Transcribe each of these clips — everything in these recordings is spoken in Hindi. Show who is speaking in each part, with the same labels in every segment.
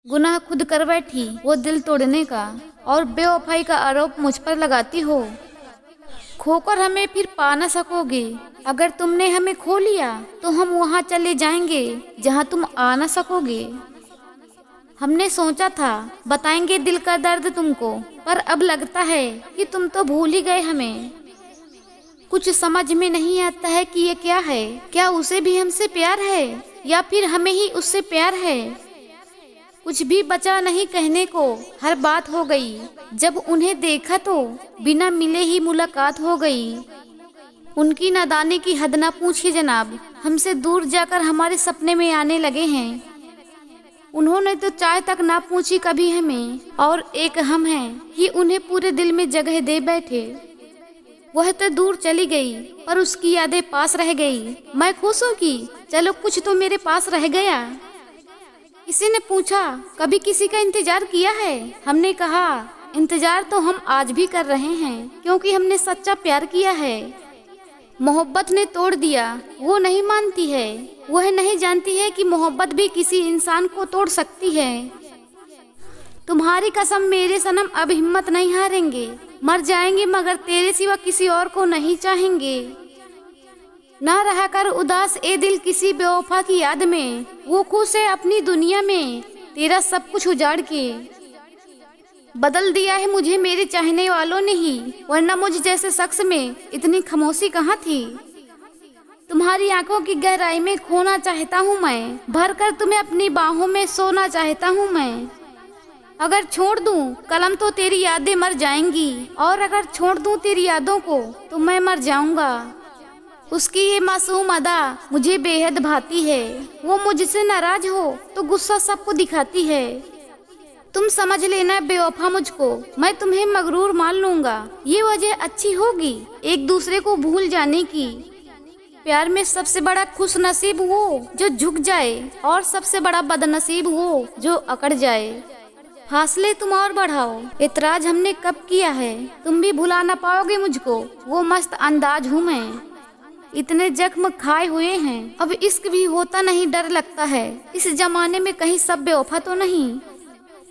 Speaker 1: गुनाह खुद कर बैठी, वो दिल तोड़ने का, और बेवफाई का आरोप मुझ पर लगाती हो। खोकर हमें फिर पा न सकोगे। अगर तुमने हमें खो लिया तो हम वहाँ चले जाएंगे जहाँ तुम आ न सकोगे। हमने सोचा था बताएंगे दिल का दर्द तुमको, पर अब लगता है कि तुम तो भूल ही गए हमें। कुछ समझ में नहीं आता है कि ये क्या है। क्या उसे भी हमसे प्यार है या फिर हमें ही उससे प्यार है? कुछ भी बचा नहीं कहने को, हर बात हो गई। जब उन्हें देखा तो बिना मिले ही मुलाकात हो गई। उनकी नादानी की हद ना पूछिए जनाब, हमसे दूर जाकर हमारे सपने में आने लगे हैं। उन्होंने तो चाय तक ना पूछी कभी हमें, और एक हम हैं कि उन्हें पूरे दिल में जगह दे बैठे। वह तो दूर चली गई पर उसकी यादें पास रह गई। मैं खुश हूँ कि चलो कुछ तो मेरे पास रह गया। किसी ने पूछा कभी किसी का इंतजार किया है? हमने कहा इंतजार तो हम आज भी कर रहे हैं, क्योंकि हमने सच्चा प्यार किया है। मोहब्बत ने तोड़ दिया, वो नहीं मानती है। वह नहीं जानती है कि मोहब्बत भी किसी इंसान को तोड़ सकती है। तुम्हारी कसम मेरे सनम, अब हिम्मत नहीं हारेंगे। मर जाएंगे मगर तेरे सिवा किसी और को नहीं चाहेंगे। ना रहा कर उदास ए दिल किसी बेवफा की याद में। वो खुश है अपनी दुनिया में, तेरा सब कुछ उजाड़ के। बदल दिया है मुझे मेरे चाहने वालों ने ही, वरना मुझ जैसे शख्स में इतनी खामोशी कहाँ थी। तुम्हारी आंखों की गहराई में खोना चाहता हूँ मैं, भर कर तुम्हें अपनी बाहों में सोना चाहता हूँ मैं। अगर छोड़ दूं कलम तो तेरी यादें मर जाएंगी, और अगर छोड़ दूं तेरी यादों को तो मैं मर जाऊंगा। उसकी ये मासूम अदा मुझे बेहद भाती है। वो मुझसे नाराज हो तो गुस्सा सबको दिखाती है। तुम समझ लेना बेवफा मुझको, मैं तुम्हें मगरूर मान लूंगा। ये वजह अच्छी होगी एक दूसरे को भूल जाने की। प्यार में सबसे बड़ा खुश नसीब वो जो झुक जाए, और सबसे बड़ा बदनसीब वो जो अकड़ जाए। फासले तुम और बढ़ाओ, इतराज हमने कब किया है। तुम भी भुला ना पाओगे मुझको, वो मस्त अंदाज हूँ मैं। इतने जख्म खाए हुए हैं, अब इश्क भी होता नहीं डर लगता है। इस जमाने में कहीं सब बेवफा तो नहीं।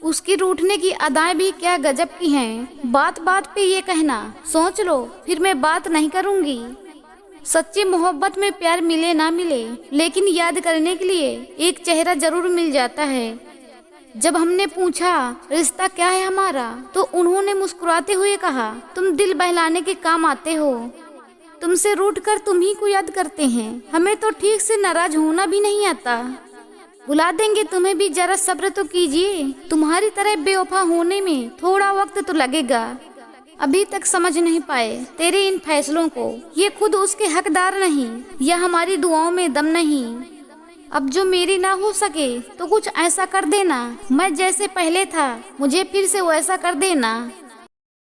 Speaker 1: उसकी रूठने की अदाएं भी क्या गजब की हैं। बात बात पे ये कहना, सोच लो फिर मैं बात नहीं करूँगी। सच्ची मोहब्बत में प्यार मिले ना मिले, लेकिन याद करने के लिए एक चेहरा जरूर मिल जाता है। जब हमने पूछा रिश्ता क्या है हमारा, तो उन्होंने मुस्कुराते हुए कहा तुम दिल बहलाने के काम आते हो। तुमसे रूठ कर तुम ही को याद करते हैं, हमें तो ठीक से नाराज होना भी नहीं आता। बुला देंगे तुम्हें भी, जरा सब्र तो कीजिए। तुम्हारी तरह बेवफा होने में थोड़ा वक्त तो लगेगा। अभी तक समझ नहीं पाए तेरे इन फैसलों को, ये खुद उसके हकदार नहीं, या हमारी दुआओं में दम नहीं। अब जो मेरी ना हो सके तो कुछ ऐसा कर देना, मैं जैसे पहले था मुझे फिर से वैसा कर देना।